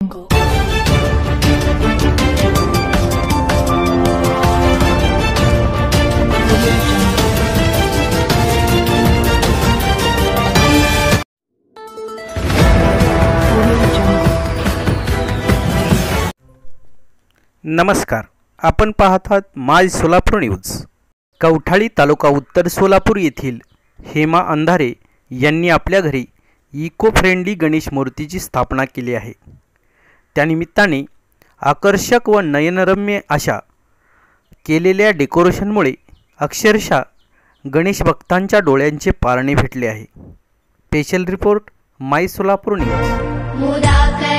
नमस्कार, आपण पाहत आहात माय सोलापूर न्यूज। कवठाळी तालुका उत्तर सोलापूर येथील हेमा अंधारे यांनी आपल्या घरी इको फ्रेंडली गणेश मूर्तीची स्थापना केली आहे। त्यानिमित्ताने आकर्षक व नयनरम्य अशा केलेल्या डेकोरेशनमुळे अक्षरशः गणेश भक्तांच्या डोळ्यांचे पारणे भेटले आहे। स्पेशल रिपोर्ट माय सोलापूर न्यूज।